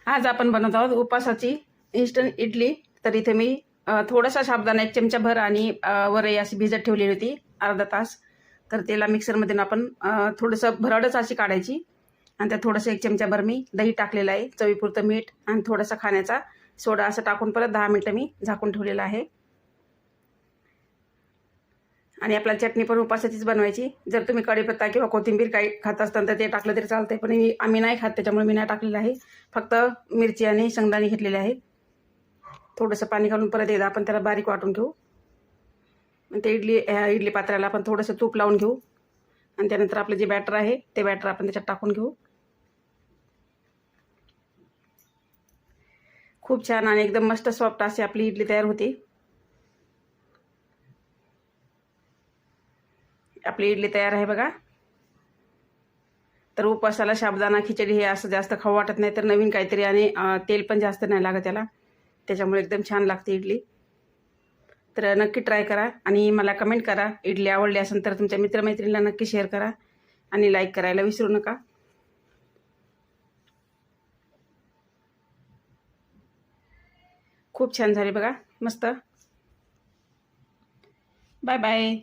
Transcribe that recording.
आज आपण बनवत आहोत उपवासाची इन्स्टंट इडली। तर इथे मी थोडासा साबुदाणा 1 चमचा भर आणि वरई अशी भिजत ठेवलेली होती अर्धा तास। तर त्याला मिक्सरमध्ये आपण थोडंसं भरडच अशी काढायची आणि त्यात थोडंसं 1 चमचा भर मी दही टाकलेलं आहे, चवीपुरतं मीठ आणि थोडासा खाण्याचा सोडा असं टाकून परत 10 मिनिटं मी झाकून ठेवलेलं आहे। आणि आपल्याला चटणी पण उपवासाचीच बनवायची। जर तुम्ही कढीपत्ता किंवा कोथिंबीर काही खात असताल तर ते टाकलं तरी चालतंय, पण आम्ही नाही खात त्याच्यामुळे मी नाही टाकलेलं आहे। फक्त मिरची आणि शेंगदाणे घेतलेले आहेत। थोडंसं पाणी घालून परत एकदा आपण त्याला बारीक वाटून घेऊ। आणि ते इडली पात्राला आपण थोडंसं तूप लावून घेऊ आणि त्यानंतर आपलं जे बॅटर आहे ते बॅटर आपण त्याच्यात टाकून घेऊ। खूप छान आणि एकदम मस्त सॉफ्ट अशी आपली इडली तयार होती। आपली इडली तयार आहे बघा। तर उपवासाला साबुदाणा खिचडी हे असं जास्त खाऊ वाटत नाही, तर नवीन काहीतरी आणि तेल पण जास्त नाही लागत त्याला, त्याच्यामुळे एकदम छान लागते इडली। तर नक्की ट्राय करा आणि मला कमेंट करा। इडली आवडली असेल तर तुमच्या मित्रमैत्रिणींना नक्की शेअर करा आणि लाईक करायला विसरू नका। खूप छान झाली बघा, मस्त। Bye bye.